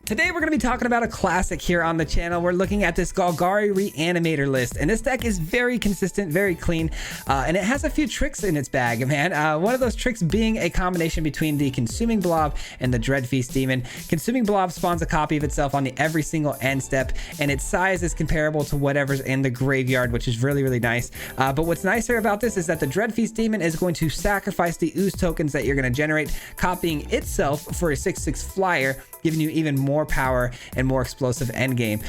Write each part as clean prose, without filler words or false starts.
Today we're going to be talking about a classic here on the channel. We're looking at this Golgari Reanimator list, and this deck is very consistent, very clean, and it has a few tricks in its bag, man. One of those tricks being a combination between the Consuming Blob and the Dreadfeast Demon. Consuming Blob spawns a copy of itself on every single end step, and its size is comparable to whatever's in the graveyard, which is really, really nice. But what's nicer about this is that the Dreadfeast Demon is going to sacrifice the ooze tokens that you're going to generate, copying itself for a 6/6 flyer, giving you even more power and more explosive endgame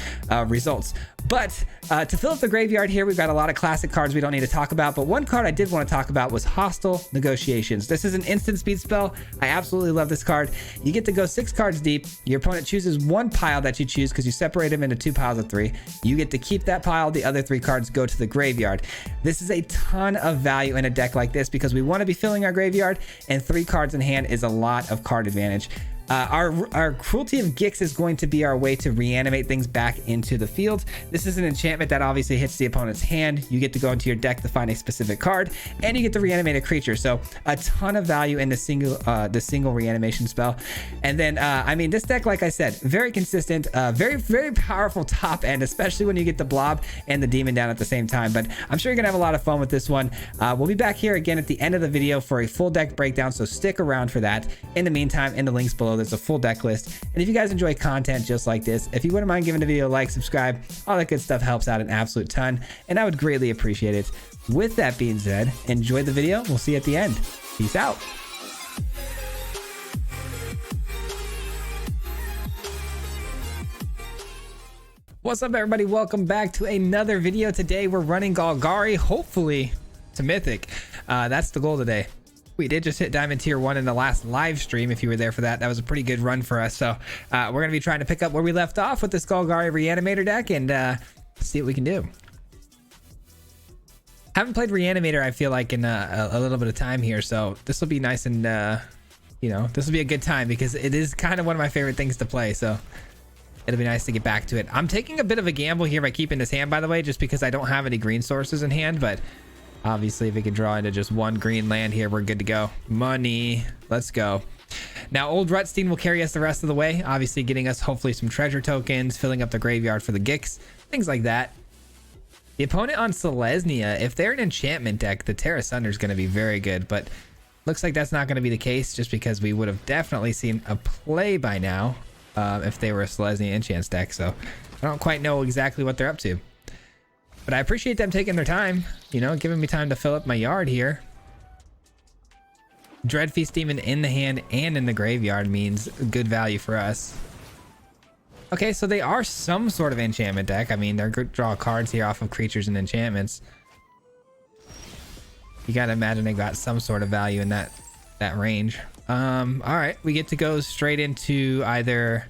results. But to fill up the graveyard here, we've got a lot of classic cards we don't need to talk about, but one card I did want to talk about was Hostile Negotiations. This is an instant speed spell. I absolutely love this card. You get to go 6 cards deep. Your opponent chooses one pile that you choose because you separate them into 2 piles of 3. You get to keep that pile. The other 3 cards go to the graveyard. This is a ton of value in a deck like this because we want to be filling our graveyard, and 3 cards in hand is a lot of card advantage. Our Cruelty of Gix is going to be our way to reanimate things back into the field. This is an enchantment that obviously hits the opponent's hand. You get to go into your deck to find a specific card, and you get to reanimate a creature. So a ton of value in the single reanimation spell. And then, I mean, this deck, like I said, very consistent, very, very powerful top end, especially when you get the Blob and the Demon down at the same time. But I'm sure you're gonna have a lot of fun with this one. We'll be back here again at the end of the video for a full deck breakdown, so stick around for that. In the meantime, in the links below, there's a full deck list. And if you guys enjoy content just like this, if you wouldn't mind giving the video a like, subscribe, all that good stuff helps out an absolute ton, and I would greatly appreciate it. With that being said, enjoy the video. We'll see you at the end. Peace out. What's up, everybody? Welcome back to another video. Today we're running Golgari, hopefully to Mythic. That's the goal today. We did just hit Diamond Tier 1 in the last live stream. If you were there for that, that was a pretty good run for us. So we're going to be trying to pick up where we left off with this Golgari Reanimator deck and see what we can do. Haven't played Reanimator, I feel like, in a little bit of time here. So this will be nice and, you know, this will be a good time because it is kind of one of my favorite things to play. So it'll be nice to get back to it. I'm taking a bit of a gamble here by keeping this hand, by the way, just because I don't have any green sources in hand, but obviously, if we can draw into just one green land here, we're good to go. Money. Let's go. Now, Old Rutstein will carry us the rest of the way, obviously getting us hopefully some treasure tokens, filling up the graveyard for the Gix, things like that. The opponent on Selesnya, if they're an enchantment deck, the Terra Sunder is going to be very good, but looks like that's not going to be the case just because we would have definitely seen a play by now if they were a Selesnya enchants deck, so I don't quite know exactly what they're up to. But I appreciate them taking their time, you know, giving me time to fill up my yard here. Dreadfeast Demon in the hand and in the graveyard means good value for us. Okay, so they are some sort of enchantment deck. I mean, they're good draw cards here off of creatures and enchantments. You gotta imagine they got some sort of value in that range. All right, we get to go straight into either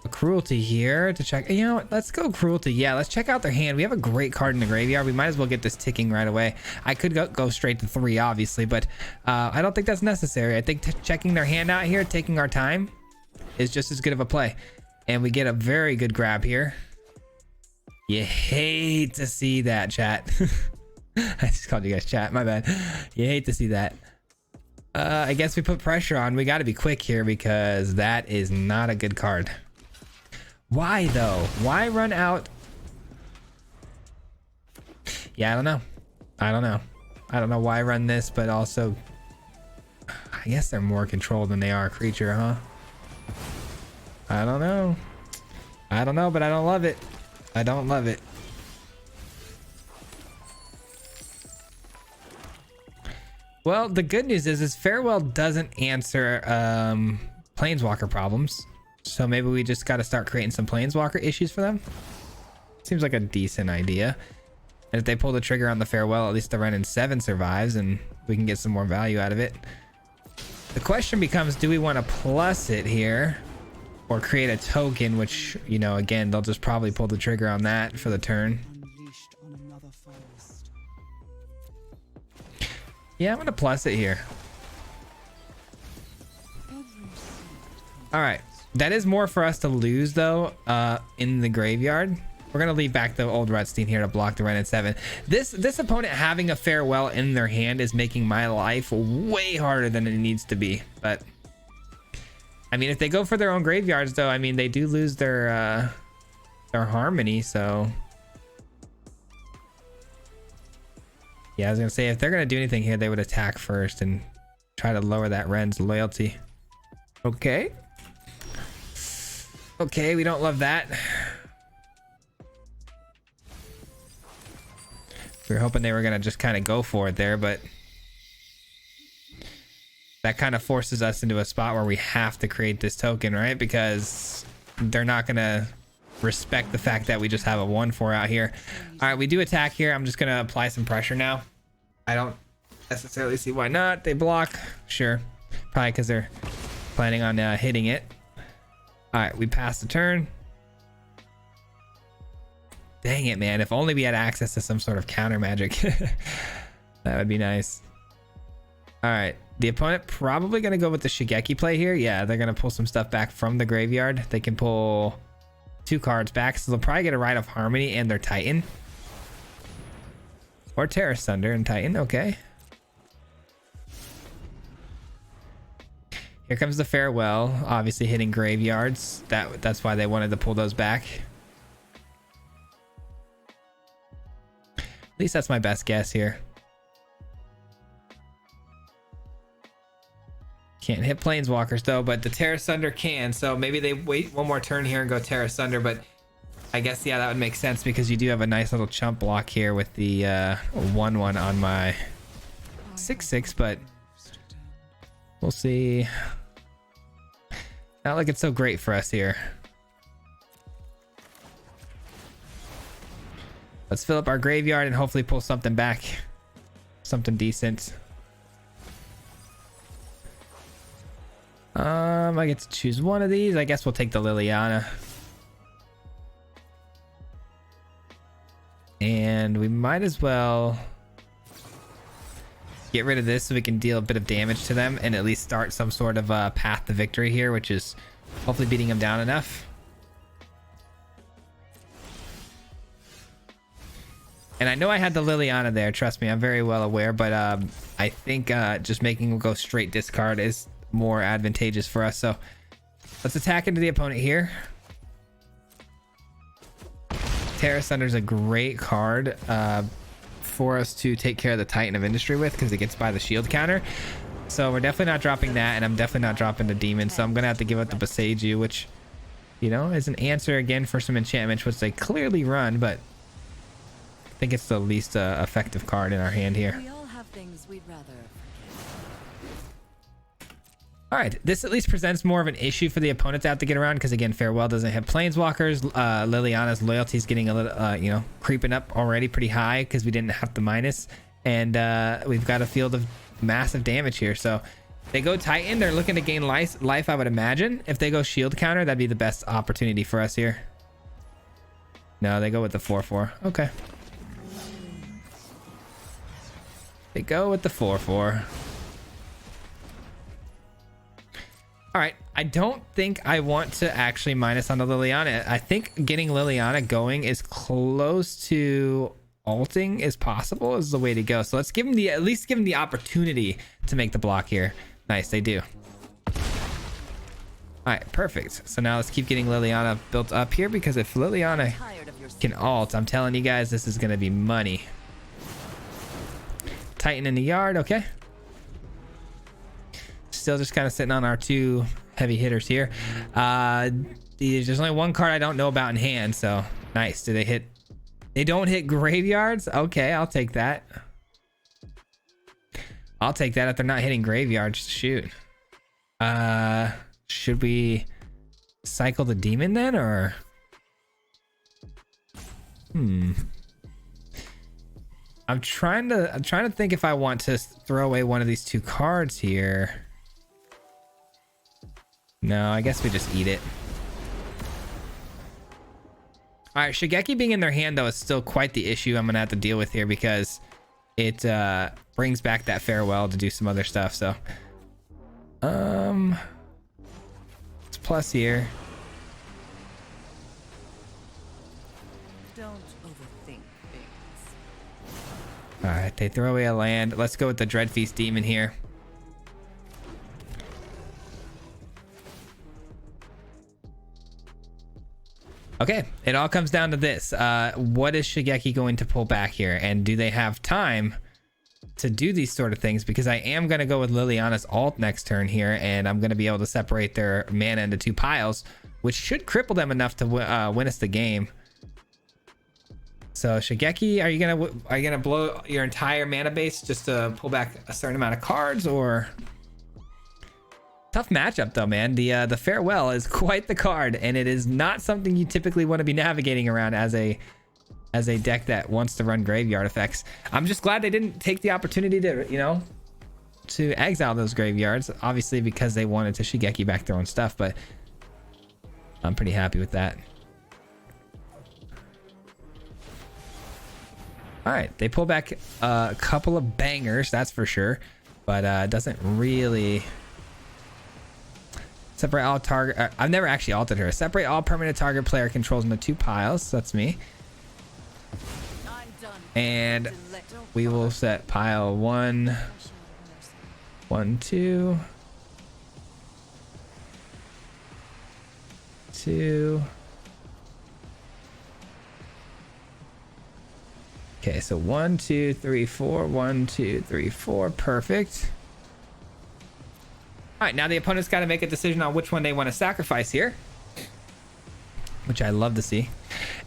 a Cruelty here to check. You know what, let's go Cruelty. Yeah, let's check out their hand. We have a great card in the graveyard. We might as well get this ticking right away. I could go straight to 3, obviously, but I don't think that's necessary. I think checking their hand out here, taking our time, is just as good of a play. And we get a very good grab here. You hate to see that, chat. I just called you guys chat, my bad. You hate to see that. I guess we put pressure on. We got to be quick here because that is not a good card. Why though? Why run out? Yeah, I don't know. I don't know why run this, but also I guess they're more controlled than they are a creature, huh? I don't know, but I don't love it. I don't love it. Well, the good news is Farewell doesn't answer Planeswalker problems. So maybe we just got to start creating some Planeswalker issues for them. Seems like a decent idea. And if they pull the trigger on the Farewell, at least the run in 7 survives and we can get some more value out of it. The question becomes, do we want to plus it here or create a token, which, you know, again, they'll just probably pull the trigger on that for the turn. Yeah, I'm going to plus it here. All right. That is more for us to lose, though, in the graveyard. We're going to leave back the Old Rutstein here to block the run at 7. This opponent having a Farewell in their hand is making my life way harder than it needs to be. But I mean, if they go for their own graveyards, though, I mean, they do lose their harmony, so... Yeah, I was gonna say, if they're gonna do anything here, they would attack first and try to lower that Ren's loyalty. Okay. Okay, we don't love that. We were hoping they were gonna just kind of go for it there, but that kind of forces us into a spot where we have to create this token, right? Because they're not gonna respect the fact that we just have a 1/4 out here. All right, we do attack here. I'm just gonna apply some pressure now. I don't necessarily see why not. They block, sure, probably because they're planning on hitting it. All right, we pass the turn. Dang it, man. If only we had access to some sort of counter magic. That would be nice. All right, the opponent probably going to go with the Shigeki play here. Yeah, they're going to pull some stuff back from the graveyard. They can pull 2 cards back, so they'll probably get a Rite of Harmony and their Titan. Or Terra Thunder and Titan, okay. Here comes the Farewell, obviously hitting graveyards. That's why they wanted to pull those back. At least that's my best guess here. Can't hit Planeswalkers though, but the Terra Thunder can, so maybe they wait one more turn here and go Terra Thunder, but I guess, yeah, that would make sense because you do have a nice little chump block here with the 1/1 on my 6/6, but we'll see. Not like it's so great for us here. Let's fill up our graveyard and hopefully pull something back. Something decent. I get to choose one of these. I guess we'll take the Liliana. And we might as well get rid of this so we can deal a bit of damage to them and at least start some sort of path to victory here, which is hopefully beating them down enough. And I know I had the Liliana there, trust me, I'm very well aware, but I think just making them go straight discard is more advantageous for us. So let's attack into the opponent here. Terra Thunder's a great card for us to take care of the Titan of Industry with because it gets by the shield counter. So we're definitely not dropping that, and I'm definitely not dropping the Demon, so I'm gonna have to give up the Boseiju, which, you know, is an answer again for some enchantments, which they clearly run, but I think it's the least effective card in our hand here. We all have things we'd rather. All right, this at least presents more of an issue for the opponent to have to get around because, again, Farewell doesn't hit Planeswalkers. Liliana's loyalty is getting a little, you know, creeping up already pretty high because we didn't have the minus, and we've got a field of massive damage here. So they go Titan. They're looking to gain life, I would imagine. If they go shield counter, that'd be the best opportunity for us here. No, they go with the 4/4. Okay. They go with the 4/4. All right, I don't think I want to actually minus on the Liliana. I think getting Liliana going is close to alting as possible is the way to go. So let's give him the, at least give him the opportunity to make the block here. Nice, they do. All right, perfect. So now let's keep getting Liliana built up here because if Liliana can alt, I'm telling you guys, this is going to be money. Titan in the yard, okay. Still just kind of sitting on our 2 heavy hitters here. There's only one card I don't know about in hand, so nice. Do they hit? They don't hit graveyards? Okay, I'll take that. I'll take that if they're not hitting graveyards. Shoot. Should we cycle the demon then, or? I'm trying to think if I want to throw away one of these 2 cards here. No, I guess we just eat it. All right, Shigeki being in their hand though is still quite the issue I'm gonna have to deal with here because it brings back that Farewell to do some other stuff. So, it's plus here. Don't overthink things. All right, they throw away a land. Let's go with the Dreadfeast Demon here. Okay, it all comes down to this. What is Shigeki going to pull back here? And do they have time to do these sort of things? Because I am going to go with Liliana's ult next turn here, and I'm going to be able to separate their mana into 2 piles, which should cripple them enough to win us the game. So Shigeki, are you gonna blow your entire mana base just to pull back a certain amount of cards, or? Tough matchup though, man. The farewell is quite the card, and it is not something you typically want to be navigating around as a deck that wants to run graveyard effects. I'm just glad they didn't take the opportunity to, you know, to exile those graveyards, obviously because they wanted to Shigeki back their own stuff, but I'm pretty happy with that. All right, they pull back a couple of bangers, that's for sure, but doesn't really separate all target. I've never actually altered her. Separate all permanent target player controls into 2 piles. So that's me. And we will set pile 1, 1, 2, 2. Okay, so 1, 2, 3, 4. 1, 2, 3, 4. Perfect. All right, now the opponent's got to make a decision on which one they want to sacrifice here, which I love to see.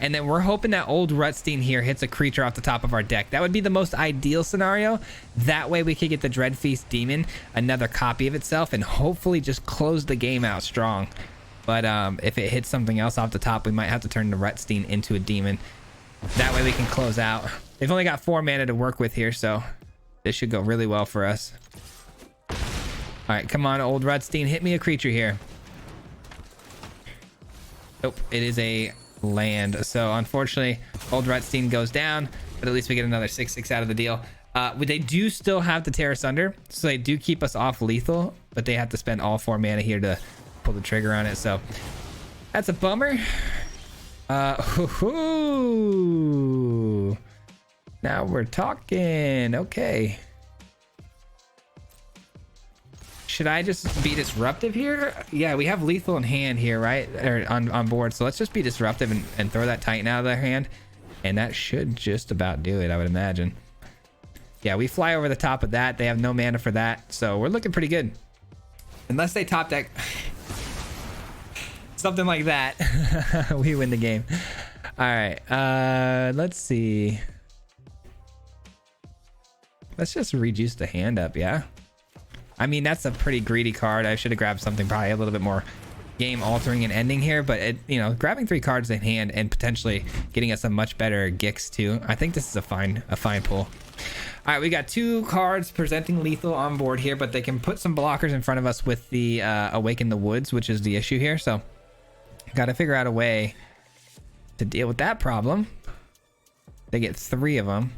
And then we're hoping that old Rutstein here hits a creature off the top of our deck. That would be the most ideal scenario. That way we could get the Dreadfeast Demon, another copy of itself, and hopefully just close the game out strong. But if it hits something else off the top, we might have to turn the Rutstein into a demon. That way we can close out. They've only got 4 mana to work with here, so this should go really well for us. All right, come on, old Rutstein, hit me a creature here. Nope, it is a land. So unfortunately, old Rutstein goes down, but at least we get another 6/6 out of the deal. They do still have the Tear Asunder, so they do keep us off lethal, but they have to spend all 4 mana here to pull the trigger on it. So that's a bummer. Now we're talking. Okay. Should I just be disruptive here? Yeah, we have lethal in hand here, right? Or on board. So let's just be disruptive and throw that Titan out of their hand. And that should just about do it, I would imagine. Yeah, we fly over the top of that. They have no mana for that. So we're looking pretty good. Unless they top deck something like that, we win the game. All right, let's see. Let's just reduce the hand up, yeah? I mean, that's a pretty greedy card. I should have grabbed something probably a little bit more game altering and ending here, but it, you know, grabbing 3 cards in hand and potentially getting us a much better Gix too. I think this is a fine pull. All right, we got 2 cards presenting lethal on board here, but they can put some blockers in front of us with the Awaken the Woods, which is the issue here. So got to figure out a way to deal with that problem. They get 3 of them.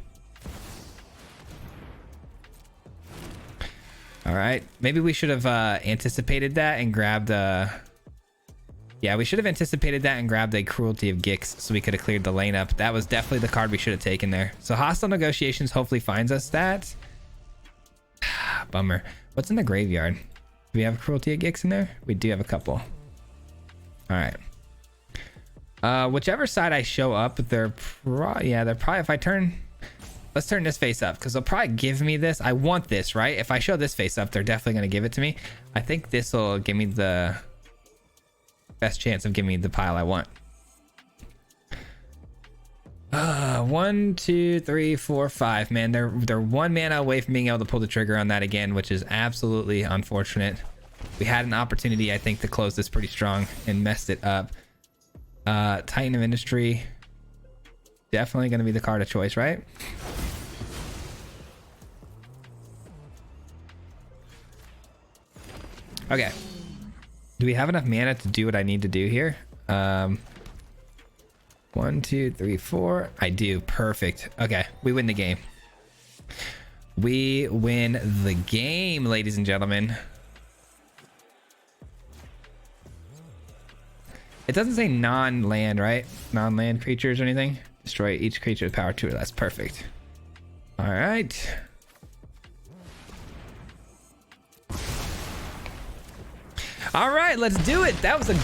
All right, maybe we should have anticipated that and grabbed yeah, we should have anticipated that and grabbed a Cruelty of Gix so we could have cleared the lane up. That was definitely the card we should have taken there. So Hostile Negotiations hopefully finds us that. Bummer. What's in the graveyard? Do we have Cruelty of Gix in there? We do have a couple. All right. Whichever side I show up, they're probably, if I turn, let's turn this face up because they'll probably give me this. I want this, right? If I show this face up, they're definitely going to give it to me. I think this will give me the best chance of giving me the pile I want. 1, 2, 3, 4, 5. Man, they're 1 mana away from being able to pull the trigger on that again, which is absolutely unfortunate. We had an opportunity, I think, to close this pretty strong and messed it up. Titan of Industry, definitely going to be the card of choice, right? Okay. Do we have enough mana to do what I need to do here? 1, 2, 3, 4. I do. Perfect. Okay, we win the game. We win the game, ladies and gentlemen. It doesn't say non-land, right? Non-land creatures or anything. Destroy each creature with power 2 or less. Perfect. All right. All right, let's do it. That was a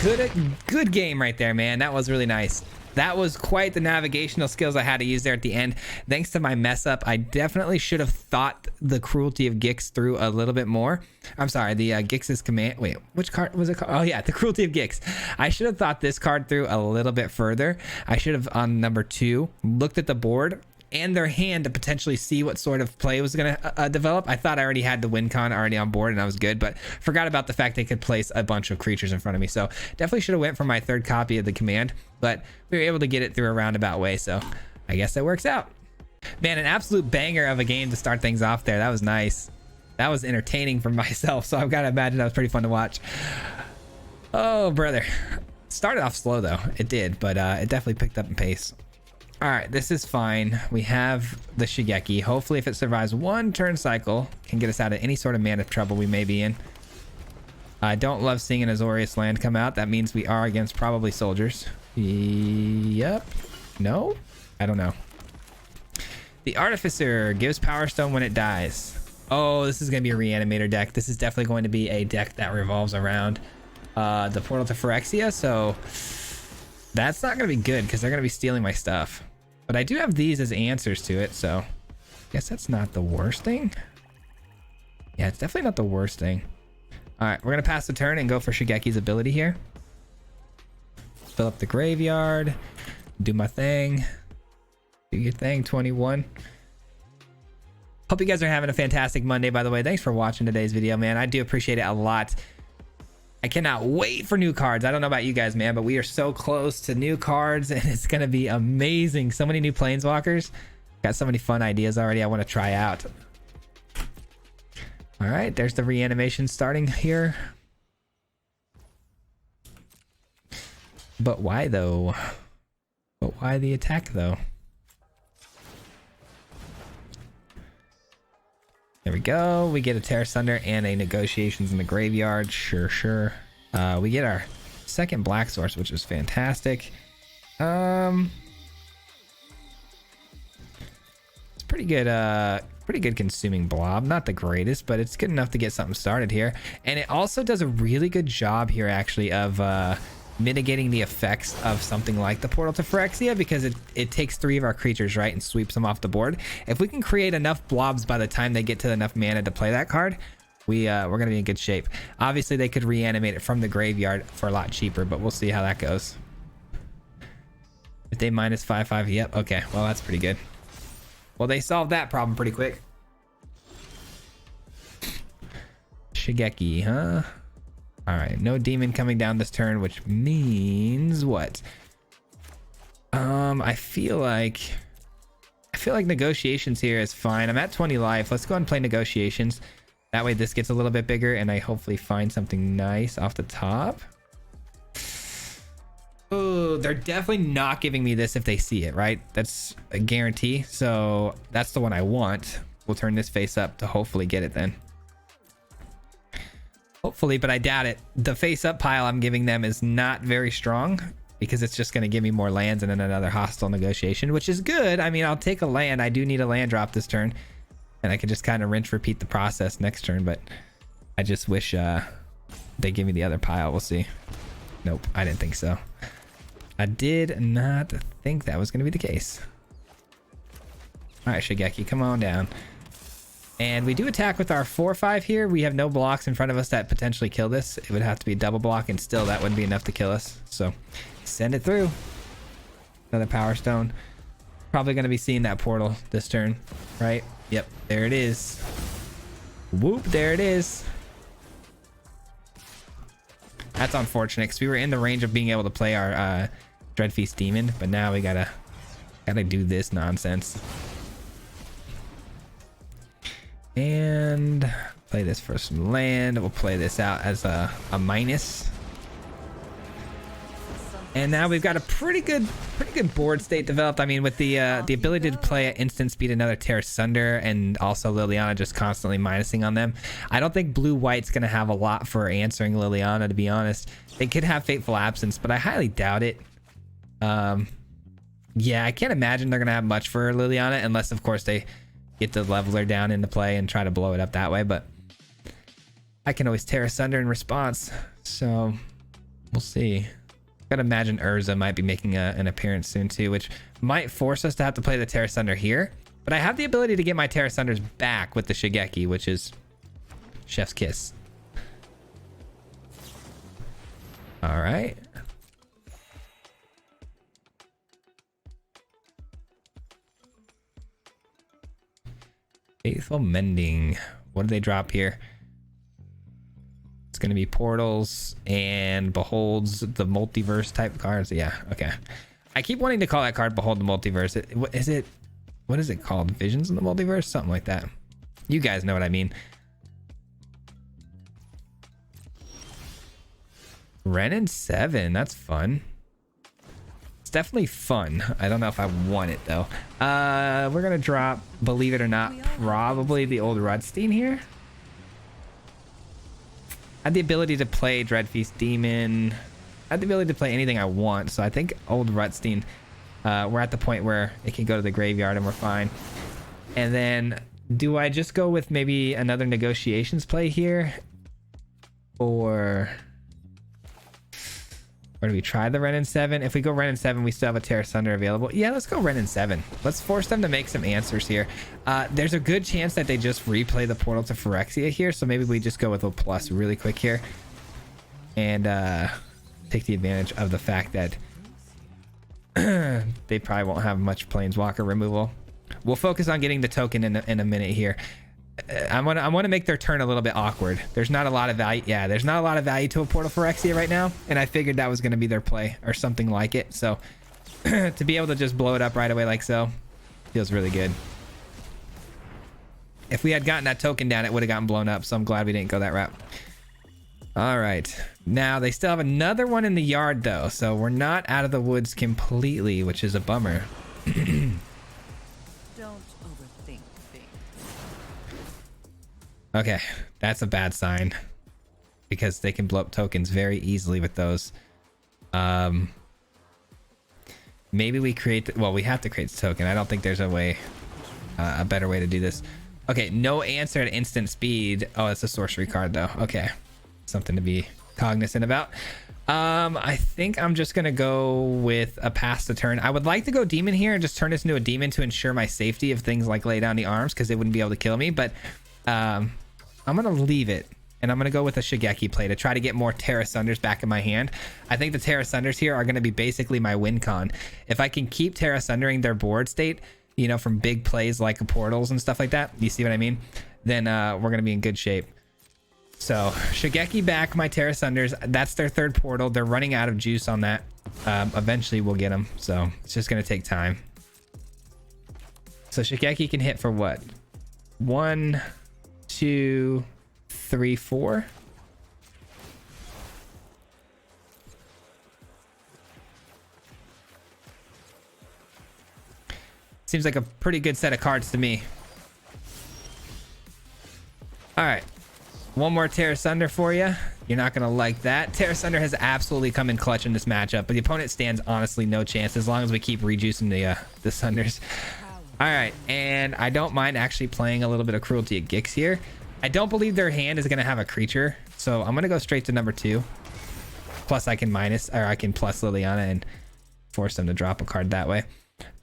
good game right there, man. That was really nice. That was quite the navigational skills I had to use there at the end. Thanks to my mess up, I definitely should have thought the Cruelty of Gix through a little bit more. I'm sorry, the Gix's command. Wait, which card was it? Oh yeah, the Cruelty of Gix. I should have thought this card through a little bit further. I should have, on number 2, looked at the board and their hand to potentially see what sort of play was going to develop. I thought I already had the win con already on board and I was good, but forgot about the fact they could place a bunch of creatures in front of me. So definitely should have went for my 3rd copy of the command, but we were able to get it through a roundabout way. So I guess that works out. Man, an absolute banger of a game to start things off there. That was nice. That was entertaining for myself. So I've got to imagine that was pretty fun to watch. Oh, brother. Started off slow though. It did, but it definitely picked up in pace. All right, this is fine. We have the Shigeki. Hopefully, if it survives 1 turn cycle, can get us out of any sort of mana trouble we may be in. I don't love seeing an Azorius land come out. That means we are against probably soldiers. Yep. No? I don't know. The Artificer gives Power Stone when it dies. Oh, this is going to be a Reanimator deck. This is definitely going to be a deck that revolves around the Portal to Phyrexia, so that's not going to be good because they're going to be stealing my stuff. But I do have these as answers to it, so I guess that's not the worst thing. Yeah, it's definitely not the worst thing. All right, we're going to pass the turn and go for Shigeki's ability here. Fill up the graveyard. Do my thing. Do your thing, 21. Hope you guys are having a fantastic Monday, by the way. Thanks for watching today's video, man. I do appreciate it a lot. I cannot wait for new cards. I don't know about you guys, man, but we are so close to new cards and it's going to be amazing. So many new planeswalkers. Got so many fun ideas already I want to try out. All right, there's the reanimation starting here. But why though? But why the attack though? There we go. We get a Terra Sunder and a Negotiations in the graveyard. Sure. We get our 2nd black source, which is fantastic. It's pretty good. Pretty good consuming blob. Not the greatest, but it's good enough to get something started here. And it also does a really good job here, actually, of mitigating the effects of something like the Portal to Phyrexia, because it takes 3 of our creatures, right, and sweeps them off the board. If we can create enough blobs by the time they get to enough mana to play that card, we're gonna be in good shape. Obviously, they could reanimate it from the graveyard for a lot cheaper, but we'll see how that goes. If they minus 5/5, yep, okay, well that's pretty good. Well, they solved that problem pretty quick. Shigeki, huh? All right, no demon coming down this turn, which means what? I feel like negotiations here is fine. I'm at 20 life. Let's go ahead and play negotiations. That way this gets a little bit bigger and I hopefully find something nice off the top. Oh, they're definitely not giving me this if they see it, right? That's a guarantee. So that's the one I want. We'll turn this face up to hopefully get it then. Hopefully, but I doubt it. The face up pile I'm giving them is not very strong because it's just going to give me more lands and then another hostile negotiation, which is good. I mean, I'll take a land. I do need a land drop this turn and I can just kind of rinse, repeat the process next turn, but I just wish they give me the other pile. We'll see. Nope, I didn't think so. I did not think that was going to be the case. All right, Shigeki, come on down. And we do attack with our 4/5 here. We have no blocks in front of us that potentially kill this. It would have to be a double block, and still that wouldn't be enough to kill us. So send it through. Another Power Stone. Probably going to be seeing that portal this turn, right? Yep, there it is. Whoop, there it is. That's unfortunate because we were in the range of being able to play our Dreadfeast Demon, but now we gotta do this nonsense. And play this for some land. We'll play this out as a minus. And now we've got a pretty good board state developed. I mean, with the ability to play at instant speed another Terra Sunder and also Liliana just constantly minusing on them. I don't think blue-white's going to have a lot for answering Liliana, to be honest. They could have Fateful Absence, but I highly doubt it. Yeah, I can't imagine they're going to have much for Liliana unless, of course, they get the leveler down into play and try to blow it up that way, but I can always Terra Sunder in response. So we'll see. Gotta imagine Urza might be making an appearance soon too, which might force us to have to play the Terra Sunder here. But I have the ability to get my Terra Sunders back with the Shigeki, which is chef's kiss. All right. Faithful Mending. What do they drop here? It's going to be portals and beholds the multiverse type cards. Yeah, okay. I keep wanting to call that card Behold the Multiverse. What is it called? Visions in the Multiverse? Something like that. You guys know what I mean. Renin 7. That's fun. It's definitely fun. I don't know if I want it though. We're gonna drop, believe it or not, probably the old Rudstein here. I had the ability to play Dreadfeast Demon. I had the ability to play anything I want, so I think old Rudstein, we're at the point where it can go to the graveyard and we're fine. And then do I just go with maybe another negotiations play here, or do we try the Renin 7? If we go Renin 7, we still have a Terra Sunder available. Yeah, let's go Renin 7. Let's force them to make some answers here. There's a good chance that they just replay the portal to Phyrexia here, so maybe we just go with a plus really quick here and take the advantage of the fact that they probably won't have much Planeswalker removal. We'll focus on getting the token in a minute here. I want to make their turn a little bit awkward. There's not a lot of value. Yeah, there's not a lot of value to a Portal Phyrexia right now, and I figured that was going to be their play or something like it. So to be able to just blow it up right away like so feels really good. If we had gotten that token down, it would have gotten blown up, so I'm glad we didn't go that route. All right, now they still have another one in the yard though, so we're not out of the woods completely, which is a bummer. Okay, that's a bad sign because they can blow up tokens very easily with those. Maybe we create well, we have to create the token. I don't think there's a way, a better way to do this. Okay, no answer at instant speed. Oh, it's a sorcery card though. Okay, something to be cognizant about. I think I'm just gonna go with a pass the turn. I would like to go demon here and just turn this into a demon to ensure my safety if things like lay down the arms, because they wouldn't be able to kill me. But I'm gonna leave it and I'm gonna go with a Shigeki play to try to get more Terra Sunders back in my hand. I think the Terra Sunders here are gonna be basically my win con. If I can keep Terra Sundering their board state, you know, from big plays like portals and stuff like that, you see what I mean, then we're gonna be in good shape. So Shigeki back my Terra Sunders. That's their third portal. They're running out of juice on that. Eventually we'll get them, so it's just gonna take time. So Shigeki can hit for what? 1, 2, 3, 4. Seems like a pretty good set of cards to me. All right, one more Terra Sunder for you. You're not gonna like that. Terra Sunder has absolutely come in clutch in this matchup, but the opponent stands honestly no chance as long as we keep rejuicing the Sunders. All right, and I don't mind actually playing a little bit of Cruelty at Gix here. I don't believe their hand is going to have a creature, so I'm going to go straight to number 2. Plus I can plus Liliana and force them to drop a card that way.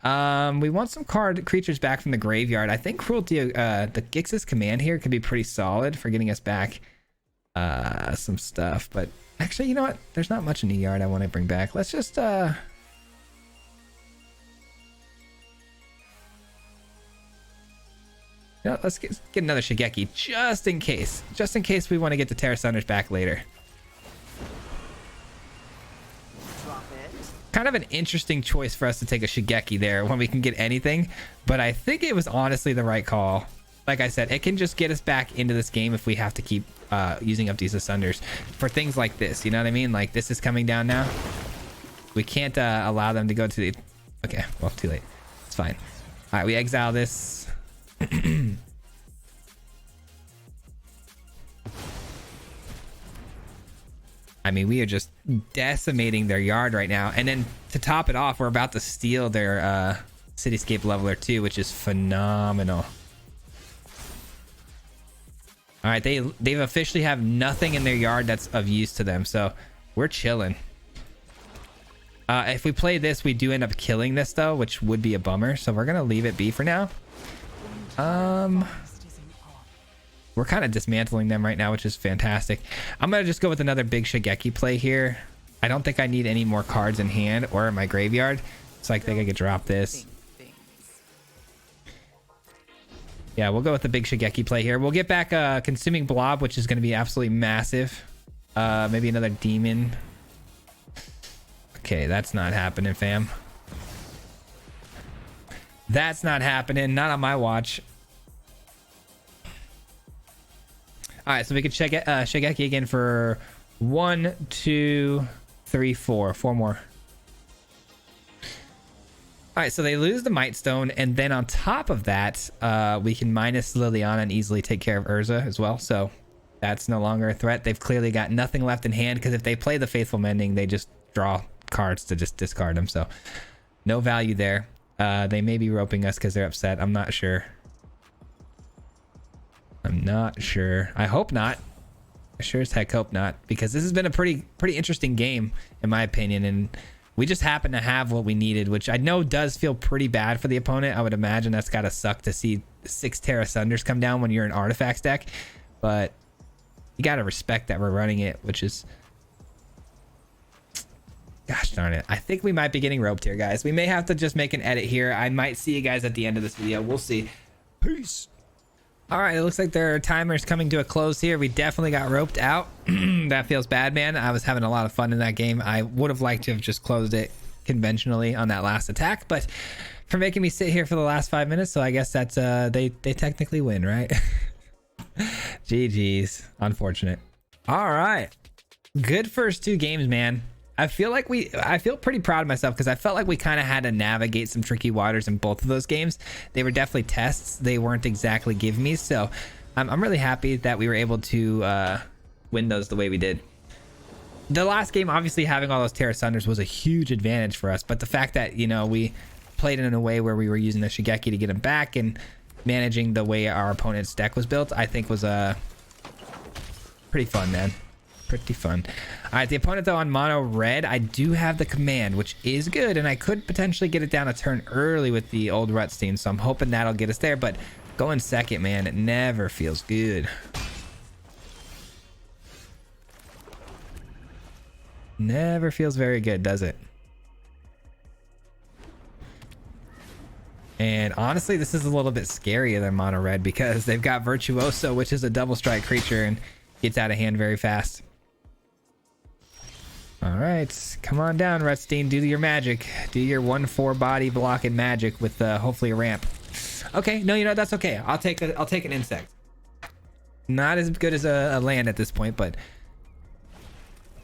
We want some creatures back from the graveyard. I think Cruelty, the Gix's command here could be pretty solid for getting us back some stuff. But actually, you know what? There's not much in the yard I want to bring back. Let's just... No, let's get another Shigeki just in case we want to get the Terra Sunders back later. Drop it. Kind of an interesting choice for us to take a Shigeki there when we can get anything, but I think it was honestly the right call. Like I said, it can just get us back into this game if we have to keep using up these Sunders for things like this, you know what I mean? Like this is coming down now. We can't allow them to go to the... Okay, well, too late. It's fine. All right, we exile this. I mean, we are just decimating their yard right now, and then to top it off, we're about to steal their Cityscape Leveler too, which is phenomenal. All right, they've officially have nothing in their yard that's of use to them, so we're chilling. If we play this, we do end up killing this though, which would be a bummer. So we're gonna leave it be for now. We're kind of dismantling them right now, which is fantastic. I'm gonna just go with another big Shigeki play here. I don't think I need any more cards in hand or in my graveyard, so I think I could drop this. Yeah, we'll go with the big Shigeki play here. We'll get back Consuming Blob, which is going to be absolutely massive. Maybe another Demon. Okay, that's not happening, fam. That's not happening. Not on my watch. All right, so we could check Shigeki again for 1, 2, 3, 4. 4 more. All right, so they lose the Might Stone, and then on top of that, we can minus Liliana and easily take care of Urza as well. So that's no longer a threat. They've clearly got nothing left in hand, because if they play the Faithful Mending, they just draw cards to just discard them. So no value there. They may be roping us because they're upset. I'm not sure. I'm not sure. I hope not. I sure as heck hope not, because this has been a pretty interesting game, in my opinion, and we just happen to have what we needed, which I know does feel pretty bad for the opponent. I would imagine that's got to suck to see 6 Terra Sunders come down when you're an artifacts deck, but you got to respect that we're running it, which is... Gosh darn it. I think we might be getting roped here, guys. We may have to just make an edit here. I might see you guys at the end of this video. We'll see. Peace. All right, it looks like their timer's coming to a close here. We definitely got roped out. That feels bad, man. I was having a lot of fun in that game. I would have liked to have just closed it conventionally on that last attack, but for making me sit here for the last 5 minutes, so I guess that's they technically win, right? GG's. Unfortunate. All right. Good first 2 games, man. I feel pretty proud of myself, because I felt like we kind of had to navigate some tricky waters in both of those games. They were definitely tests. They weren't exactly give me. So I'm really happy that we were able to win those the way we did. The last game, obviously having all those Terra Sunders was a huge advantage for us. But the fact that, you know, we played it in a way where we were using the Shigeki to get them back and managing the way our opponent's deck was built, I think was pretty fun, man. Pretty fun. All right, the opponent though on mono red, I do have the command, which is good, and I could potentially get it down a turn early with the old Rutstein, so I'm hoping that'll get us there. But going second, man, it never feels good. Never feels very good, does it? And honestly, this is a little bit scarier than mono red, because they've got Virtuoso, which is a double strike creature and gets out of hand very fast. All right, come on down, Rutstein. Do your magic. Do your 1/4 body blocking magic with hopefully a ramp. Okay, no, you know, that's okay. I'll take an insect. Not as good as a land at this point, but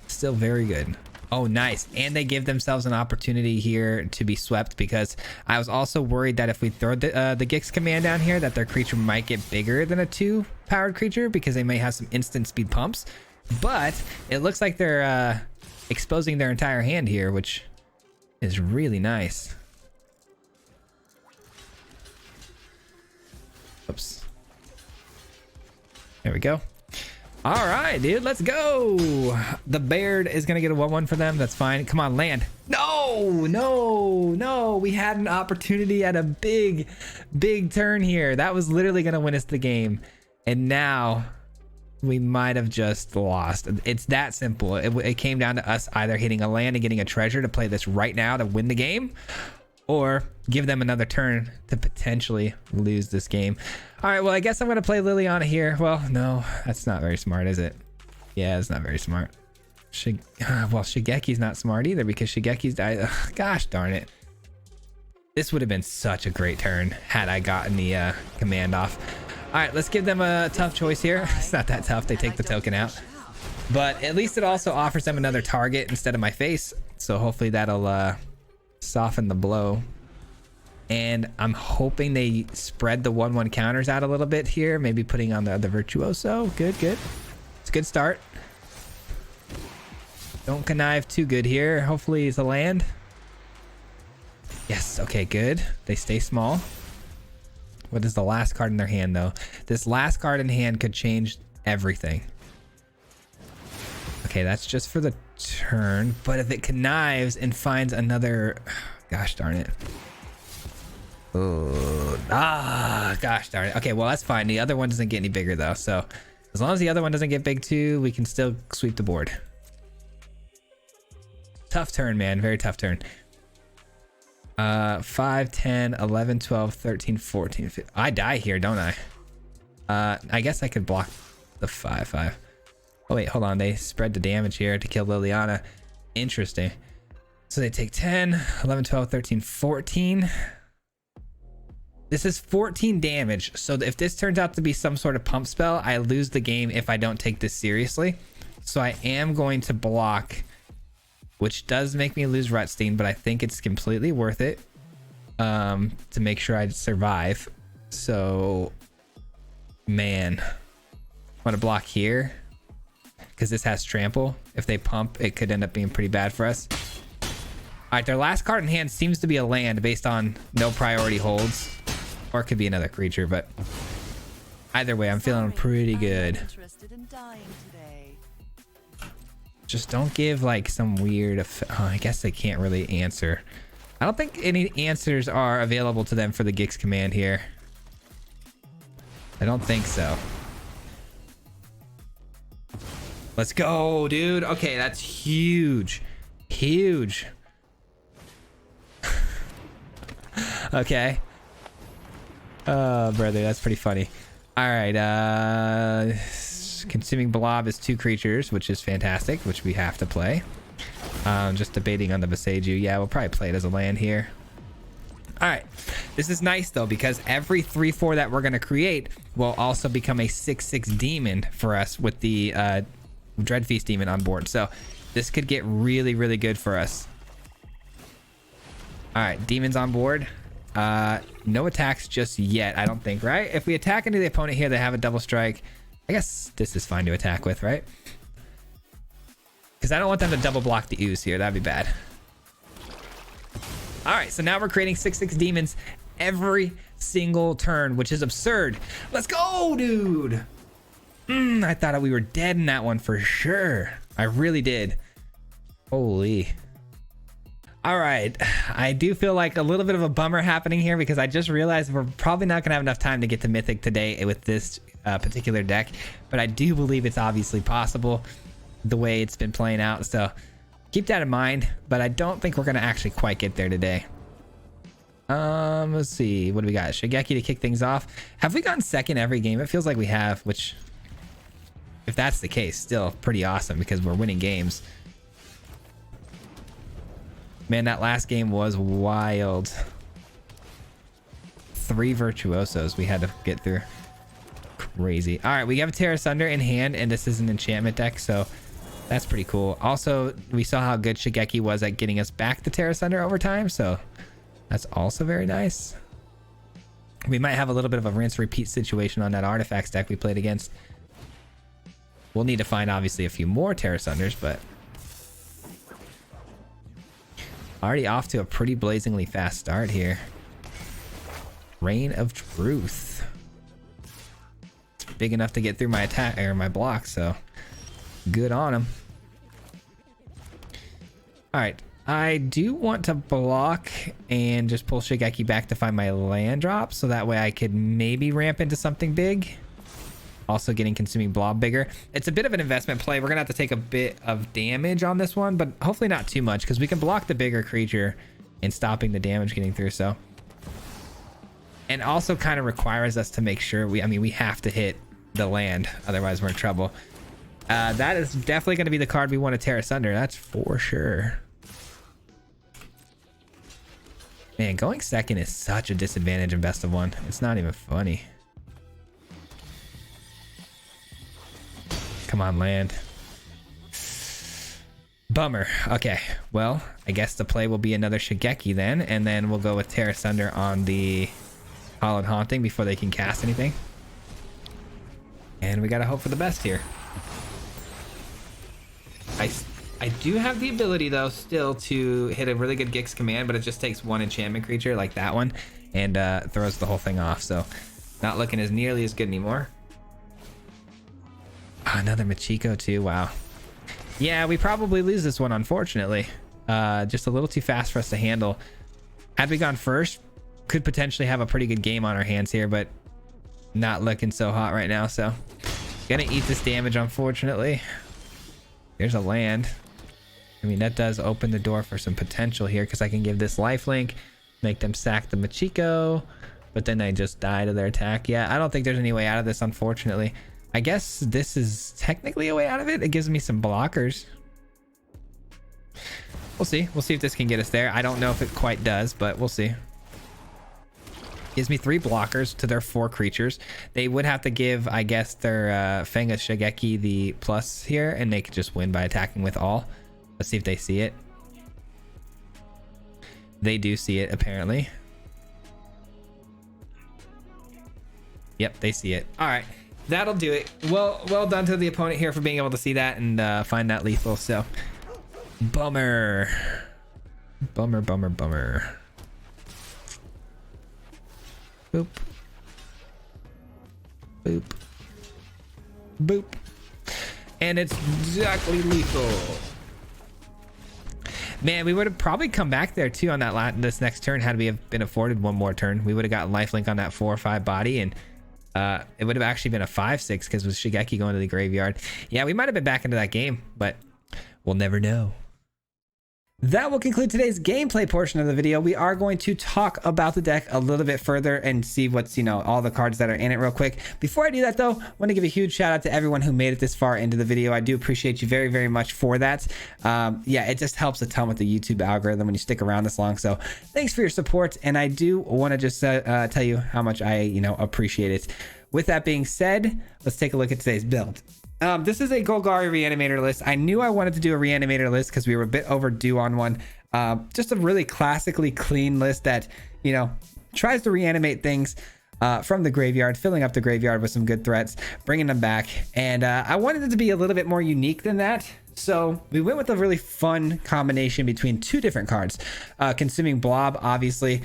still very good. Oh, nice. And they give themselves an opportunity here to be swept, because I was also worried that if we throw the Gix command down here, that their creature might get bigger than a 2-powered creature, because they may have some instant speed pumps. But it looks like they're exposing their entire hand here, which is really nice. Oops. There we go. All right, dude, let's go. The Baird is going to get a 1/1 for them. That's fine. Come on, land. No. We had an opportunity at a big turn here. That was literally going to win us the game. And now we might have just lost. It's that simple. It came down to us either hitting a land and getting a treasure to play this right now to win the game, or give them another turn to potentially lose this game. All right, well, I guess I'm going to play Liliana here. Well, no, that's not very smart, is it? Yeah, it's not very smart. Well, Shigeki's not smart either, because Shigeki's died. Gosh darn it. This would have been such a great turn had I gotten the command off. All right, let's give them a tough choice here. It's not that tough. They take the token out. But at least it also offers them another target instead of my face. So hopefully that'll soften the blow. And I'm hoping they spread the 1/1 counters out a little bit here. Maybe putting on the Virtuoso. Good. It's a good start. Don't connive too good here. Hopefully it's a land. Yes, okay, good. They stay small. What is the last card in their hand, though? This last card in hand could change everything. Okay, that's just for the turn. But if it connives and finds another... Gosh darn it. Oh, gosh darn it. Okay, well, that's fine. The other one doesn't get any bigger, though. So as long as the other one doesn't get big, too, we can still sweep the board. Tough turn, man. Very tough turn. 5, 10, 11, 12, 13, 14, 15. I die here, don't I? I guess I could block the 5. Oh, wait, hold on. They spread the damage here to kill Liliana. Interesting. So they take 10, 11, 12, 13, 14. This is 14 damage. So if this turns out to be some sort of pump spell, I lose the game if I don't take this seriously. So I am going to block, which does make me lose Rutstein, but I think it's completely worth it to make sure I survive. So, man, I'm going to block here because this has trample. If they pump, it could end up being pretty bad for us. All right, their last card in hand seems to be a land based on no priority holds, or it could be another creature, but either way, I'm feeling pretty good. Just don't give like some weird oh, I guess they can't really answer. I don't think any answers are available to them for the Gix command here. I don't think so. Let's go, dude. Okay, that's huge. Huge. Okay. Oh, brother, that's pretty funny. All right, consuming blob is 2 creatures, which is fantastic, which we have to play. Just debating on the Viseju. Yeah, we'll probably play it as a land here. All right, this is nice though, because every 3/4 that we're going to create will also become a 6/6 demon for us with the Dreadfeast demon on board. So this could get really, really good for us. All right, demons on board. No attacks just yet, I don't think, right? If we attack into the opponent here, they have a double strike. I guess this is fine to attack with, right? Because I don't want them to double block the ooze here. That'd be bad. All right, so now we're creating 6/6 demons every single turn, which is absurd. Let's go, dude. I thought we were dead in that one for sure. I really did. Holy. All right, I do feel like a little bit of a bummer happening here because I just realized we're probably not gonna have enough time to get to Mythic today with this particular deck, but I do believe it's obviously possible the way it's been playing out. So keep that in mind, but I don't think we're gonna actually quite get there today. Let's see, what do we got? Shigeki to kick things off. Have we gotten second every game? It feels like we have, which if that's the case, still pretty awesome because we're winning games. Man, that last game was wild. 3 virtuosos we had to get through. Crazy. All right, we have a Terra Sunder in hand, and this is an enchantment deck, so that's pretty cool. Also, we saw how good Shigeki was at getting us back the Terra Sunder over time, so that's also very nice. We might have a little bit of a rinse-repeat situation on that Artifacts deck we played against. We'll need to find, obviously, a few more Terra Sunders, but already off to a pretty blazingly fast start here. Reign of Truth. It's big enough to get through my attack or my block, so good on him. All right, I do want to block and just pull Shigeki back to find my land drop, so that way I could maybe ramp into something big. Also getting consuming blob bigger. It's a bit of an investment play. We're gonna have to take a bit of damage on this one, but hopefully not too much because we can block the bigger creature and stopping the damage getting through. So, and also kind of requires us to make sure we have to hit the land, otherwise we're in trouble. That is definitely going to be the card we want to Terra Sunder. That's for sure. Man, going second is such a disadvantage in best of one. It's not even funny. Come on, land. Bummer. Okay, well, I guess the play will be another Shigeki then, and then we'll go with Terra Sunder on the Hallowed Haunting before they can cast anything. And we gotta hope for the best here. I do have the ability, though, still to hit a really good Gix command, but it just takes 1 enchantment creature like that one. and throws the whole thing off. So not looking as nearly as good anymore. Another Machiko too. Wow. Yeah, we probably lose this one, unfortunately. Just a little too fast for us to handle. Had we gone first, could potentially have a pretty good game on our hands here, but not looking so hot right now. So gonna eat this damage, unfortunately. There's a land. I mean, that does open the door for some potential here, because I can give this lifelink, make them sack the Machiko, but then they just die to their attack. Yeah, I don't think there's any way out of this, unfortunately. I guess this is technically a way out of it. It gives me some blockers. We'll see. We'll see if this can get us there. I don't know if it quite does, but we'll see. Gives me 3 blockers to their 4 creatures. They would have to give, I guess, their Fenga Shigeki the plus here, and they could just win by attacking with all. Let's see if they see it. They do see it, apparently. Yep, they see it. All right. That'll do it. Well done to the opponent here for being able to see that and find that lethal. So, bummer. Bummer. Boop. Boop. Boop. And it's exactly lethal. Man, we would have probably come back there too on that this next turn had we have been afforded one more turn. We would have gotten lifelink on that 4 or 5 body, and it would have actually been a 5/6 because with Shigeki going to the graveyard. Yeah, we might have been back into that game, but we'll never know. That will conclude today's gameplay portion of the video. We are going to talk about the deck a little bit further and see what's, all the cards that are in it real quick. Before I do that though, I want to give a huge shout out to everyone who made it this far into the video. I do appreciate you very, very much for that. Yeah, it just helps a ton with the YouTube algorithm when you stick around this long. So thanks for your support. And I do want to just tell you how much I, appreciate it. With that being said, let's take a look at today's build. This is a Golgari Reanimator list. I knew I wanted to do a Reanimator list because we were a bit overdue on one. Just a really classically clean list that, tries to reanimate things from the graveyard, filling up the graveyard with some good threats, bringing them back. And I wanted it to be a little bit more unique than that. So we went with a really fun combination between 2 different cards. Consuming Blob, obviously.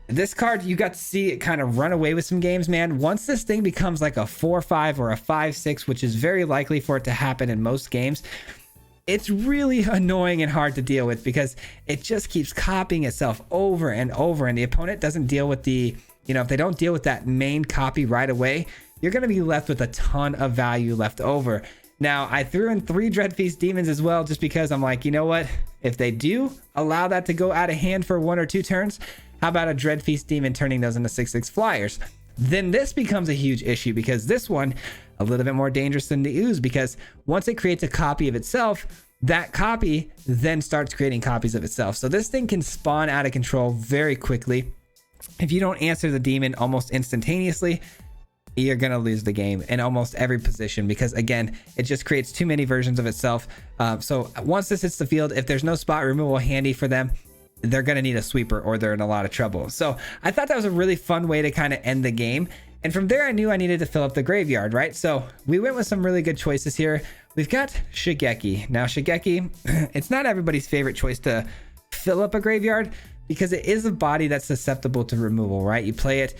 This card, you got to see it kind of run away with some games, man. Once this thing becomes like a 4/5 or a 5/6, which is very likely for it to happen in most games, it's really annoying and hard to deal with because it just keeps copying itself over and over, and the opponent doesn't deal with the, if they don't deal with that main copy right away, you're going to be left with a ton of value left over. Now, I threw in 3 Dreadfeast Demons as well, just because I'm like, you know what? If they do allow that to go out of hand for 1 or 2 turns, how about a Dreadfeast Demon turning those into 6/6 flyers? Then this becomes a huge issue because this one, a little bit more dangerous than the Ooze, because once it creates a copy of itself, that copy then starts creating copies of itself. So this thing can spawn out of control very quickly. If you don't answer the demon almost instantaneously, you're going to lose the game in almost every position because, again, it just creates too many versions of itself. So once this hits the field, if there's no spot removal handy for them, they're going to need a sweeper or they're in a lot of trouble. So I thought that was a really fun way to kind of end the game. And from there, I knew I needed to fill up the graveyard, right? So we went with some really good choices here. We've got Shigeki. Now, Shigeki, it's not everybody's favorite choice to fill up a graveyard because it is a body that's susceptible to removal, right? You play it,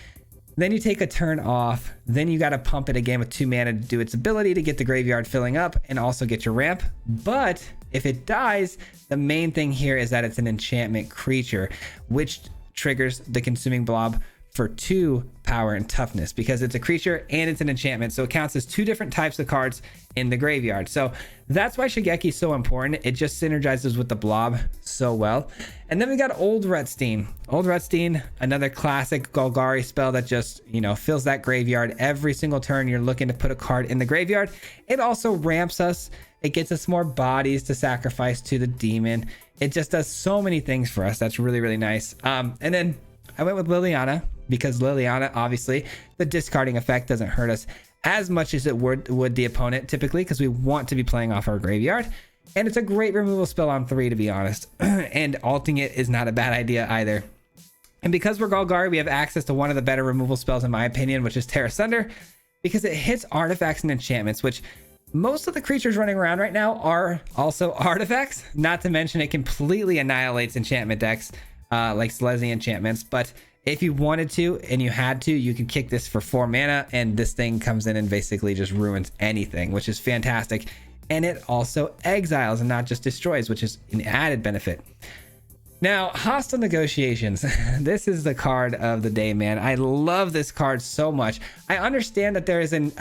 then you take a turn off, then you got to pump it again with 2 mana to do its ability to get the graveyard filling up and also get your ramp. But if it dies, the main thing here is that it's an enchantment creature, which triggers the Consuming Blob for 2 power and toughness because it's a creature and it's an enchantment. So it counts as 2 different types of cards in the graveyard. So that's why Shigeki is so important. It just synergizes with the blob so well. And then we got Old Retstein. Old Retstein, another classic Golgari spell that just, fills that graveyard every single turn you're looking to put a card in the graveyard. It also ramps us. It gets us more bodies to sacrifice to the demon. It just does so many things for us. That's really, really nice. And then I went with Liliana because Liliana, obviously, the discarding effect doesn't hurt us as much as it would the opponent typically because we want to be playing off our graveyard. And it's a great removal spell on 3, to be honest. And alting it is not a bad idea either. And because we're Golgari, we have access to one of the better removal spells, in my opinion, which is Terra Sunder, because it hits artifacts and enchantments, which most of the creatures running around right now are also artifacts. Not to mention it completely annihilates enchantment decks like Selesnya enchantments, but If you wanted to and you had to, you could kick this for 4 mana, and this thing comes in and basically just ruins anything, which is fantastic. And it also exiles and not just destroys, which is an added benefit. Now, Hostile Negotiations. This is the card of the day, man. I love this card so much. I understand that there is an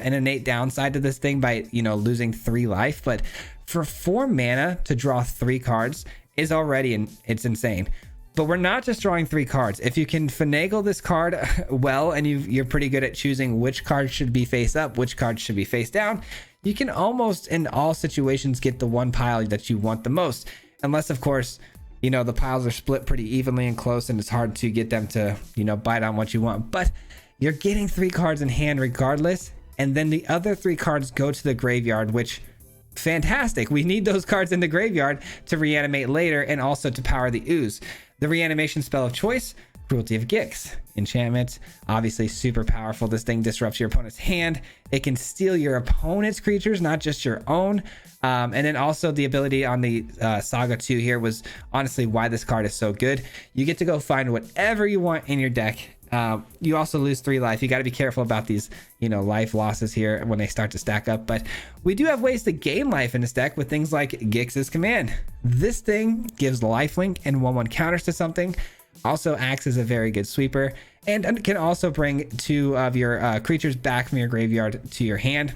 innate downside to this thing by, losing 3 life, but for 4 mana to draw 3 cards is already, it's insane. But we're not just drawing 3 cards. If you can finagle this card well, and you're pretty good at choosing which card should be face up, which card should be face down, you can almost in all situations get the one pile that you want the most. Unless, of course, the piles are split pretty evenly and close, and it's hard to get them to, bite on what you want. But you're getting 3 cards in hand regardless. And then the other 3 cards go to the graveyard, which, fantastic. We need those cards in the graveyard to reanimate later and also to power the ooze. The reanimation spell of choice, Cruelty of Gix. Enchantments, obviously super powerful. This thing disrupts your opponent's hand. It can steal your opponent's creatures, not just your own. And then also the ability on the Saga 2 here was honestly why this card is so good. You get to go find whatever you want in your deck. You also lose 3 life. You got to be careful about these, life losses here when they start to stack up. But we do have ways to gain life in this deck with things like Gix's Command. This thing gives lifelink and 1/1 counters to something. Also acts as a very good sweeper, and can also bring 2 of your creatures back from your graveyard to your hand,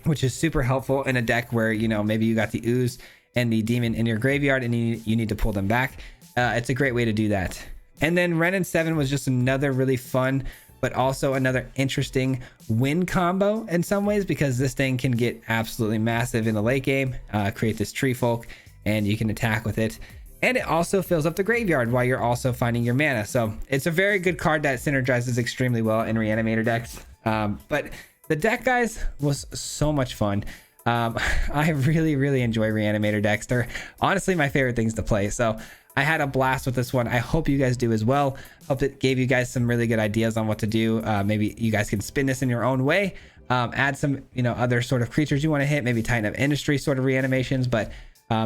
which is super helpful in a deck where, maybe you got the ooze and the demon in your graveyard and you need to pull them back. It's a great way to do that. And then Renin 7 was just another really fun, but also another interesting win combo in some ways, because this thing can get absolutely massive in the late game, create this tree folk, and you can attack with it. And it also fills up the graveyard while you're also finding your mana. So it's a very good card that synergizes extremely well in Reanimator decks. But the deck, guys, was so much fun. I really enjoy Reanimator decks. They're honestly my favorite things to play. So I had a blast with this one. I hope you guys do as well. Hope it gave you guys some really good ideas on what to do. Maybe you guys can spin this in your own way. Add some, other sort of creatures you want to hit. Maybe Titan of Industry sort of reanimations. But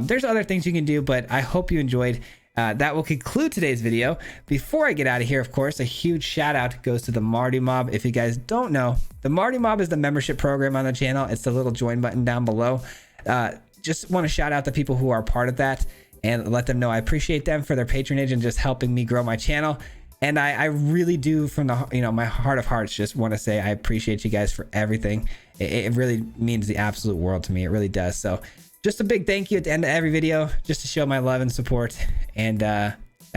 there's other things you can do. But I hope you enjoyed. That will conclude today's video. Before I get out of here, of course, a huge shout out goes to the Mardu Mob. If you guys don't know, the Mardu Mob is the membership program on the channel. It's the little join button down below. Just want to shout out the people who are part of that and let them know I appreciate them for their patronage and just helping me grow my channel. And I really do, from the my heart of hearts, just want to say I appreciate you guys for everything. It really means the absolute world to me. It really does. So just a big thank you at the end of every video, just to show my love and support. And that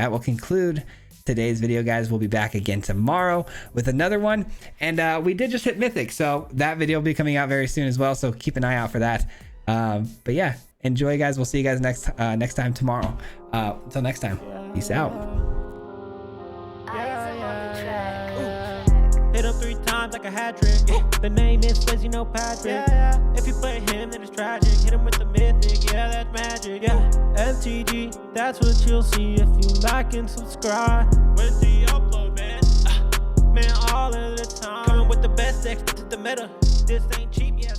will conclude today's video, guys. We'll be back again tomorrow with another one. And we did just hit Mythic, so that video will be coming out very soon as well. So keep an eye out for that. But yeah, enjoy, guys. We'll see you guys next time tomorrow. Until next time, peace out. Hit him 3 times like a hat trick. The name is Swayze, no Patrick. If you play him, then it's tragic. Hit him with the mythic, yeah, that's magic. MTG, that's what you'll see if you like and subscribe. With the upload, man, all of the time. Coming with the best decks to the meta. This ain't cheap, yeah.